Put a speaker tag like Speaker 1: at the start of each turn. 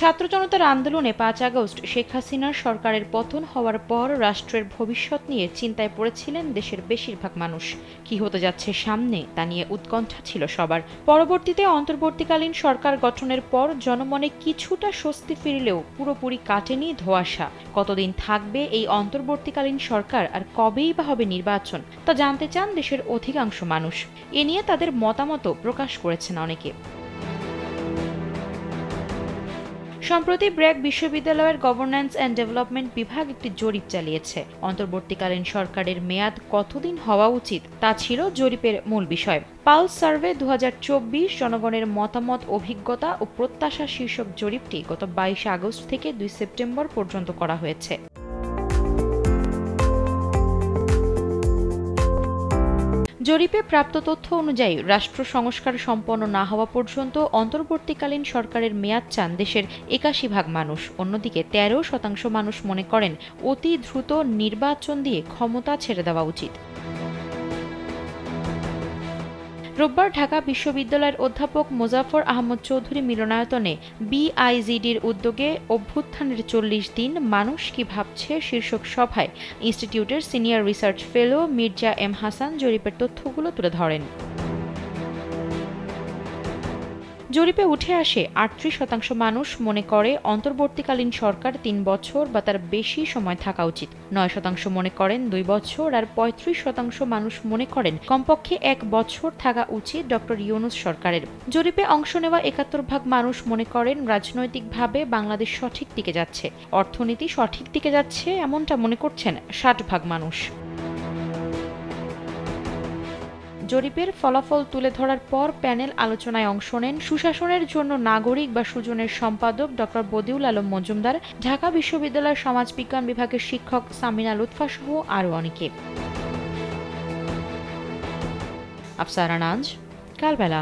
Speaker 1: ছাত্র জনতার আন্দোলনে ৫ আগস্ট শেখ হাসিনার সরকারের পতন হওয়ার পর রাষ্ট্রের ভবিষ্যৎ নিয়ে চিন্তায় পড়েছিলেন দেশের বেশিরভাগ মানুষ। কি হতে যাচ্ছে সামনে তা নিয়ে উৎকণ্ঠা ছিল সবার। পরবর্তীতে অন্তর্বর্তীকালীন সরকার গঠনের পর জনমনে কিছুটা স্বস্তি ফিরলেও পুরোপুরি কাটেনি ধোঁয়াশা। কতদিন থাকবে এই অন্তর্বর্তীকালীন সরকার আর কবেই বা হবে নির্বাচন তা জানতে চান দেশের অধিকাংশ মানুষ। এ নিয়ে তাদের মতামতও প্রকাশ করেছেন অনেকে। সম্প্রতি ব্র্যাক বিশ্ববিদ্যালয়ের গভর্নেন্স অ্যান্ড ডেভেলপমেন্ট বিভাগ একটি জরিপ চালিয়েছে। অন্তর্বর্তীকালীন সরকারের মেয়াদ কতদিন হওয়া উচিত তা ছিল জরিপের মূল বিষয়। পালস সার্ভে ২০২৪ জনগণের মতামত, অভিজ্ঞতা ও প্রত্যাশা শীর্ষক জরিপটি গত ২২ আগস্ট থেকে ২ সেপ্টেম্বর পর্যন্ত করা হয়েছে। জরিপে প্রাপ্ত তথ্য অনুযায়ী রাষ্ট্র সংস্কার সম্পন্ন না হওয়া পর্যন্ত অন্তর্বর্তীকালীন সরকারের মেয়াদ চান দেশের ৮১% মানুষ। অন্যদিকে ১৩% মানুষ মনে করেন অতি দ্রুত নির্বাচন দিয়ে ক্ষমতা ছেড়ে দেওয়া উচিত। রোববার ঢাকা বিশ্ববিদ্যালয়ের অধ্যাপক মোজাফফর আহমদ চৌধুরী মিলনায়তনে বিআইজিডির উদ্যোগে অভ্যুত্থানের ৪০ দিন মানুষ কি ভাবছে শীর্ষক সভায় ইনস্টিটিউটের senior research fellow Mirza M Hasan জরিপের তথ্যগুলো তুলে ধরেন। জরিপে উঠে আসে ৩৮% মানুষ মনে করে অন্তর্বর্তীকালীন সরকার ৩ বছর বা তার বেশি সময় থাকা উচিত। ৯% মনে করেন ২ বছর আর ৩৫% মানুষ মনে করেন কমপক্ষে ১ বছর থাকা উচিত ডক্টর ইউনূস সরকারের। জরিপে অংশ নেওয়া ৭১% মানুষ মনে করেন রাজনৈতিকভাবে বাংলাদেশ সঠিক দিকে যাচ্ছে, অর্থনীতি সঠিক দিকে যাচ্ছে এমনটা মনে করছেন ৬০% মানুষ। জরিপের ফলাফল তুলে ধরার পর প্যানেল আলোচনায় অংশ নেন সুশাসনের জন্য নাগরিক বা সুজনের সম্পাদক ডক্টর বদিউল আলম মজুমদার, ঢাকা বিশ্ববিদ্যালয়ের সমাজবিজ্ঞান বিভাগের শিক্ষক সামিনা লুৎফা সহ আরও অনেকে। আফসারা নাজ, কালবেলা।